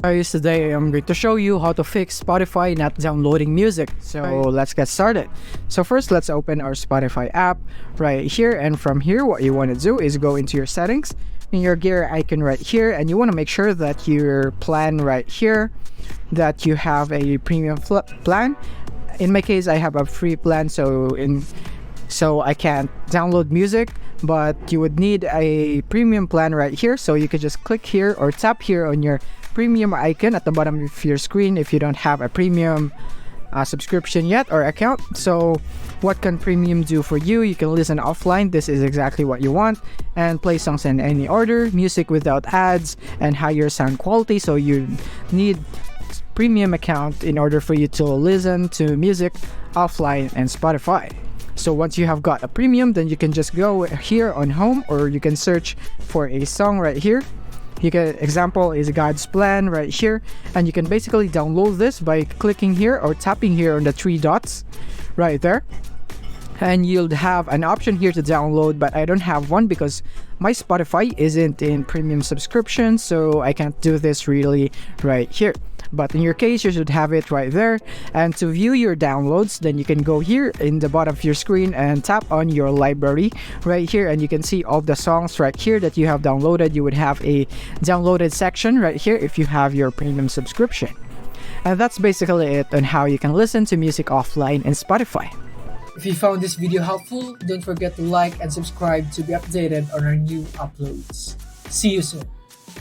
Guys, today I'm going to show you how to fix Spotify not downloading music. So let's get started. So first, let's open our Spotify app right here, and from here what you want to do is go into your settings in your gear icon right here, and you want to make sure that your plan right here, that you have a premium plan. In my case, I have a free plan, so I can't download music, but you would need a premium plan right here. So you could just click here or tap here on your premium icon at the bottom of your screen if you don't have a premium subscription yet or account. So what can premium do for you? You can listen offline, this is exactly what you want, and play songs in any order, music without ads, and higher sound quality. So you need premium account in order for you to listen to music offline and Spotify. So once you have got a premium, then you can just go here on home, or you can search for a song right here. You can, example is God's Plan right here, and you can basically download this by clicking here or tapping here on the three dots right there, and you'll have an option here to download, but I don't have one because my Spotify isn't in premium subscription, so I can't do this really right here. But in your case, you should have it right there. And to view your downloads, then you can go here in the bottom of your screen and tap on your library right here, and you can see all the songs right here that you have downloaded. You would have a downloaded section right here if you have your premium subscription. And that's basically it on how you can listen to music offline in Spotify. If you found this video helpful, don't forget to like and subscribe to be updated on our new uploads. See you soon.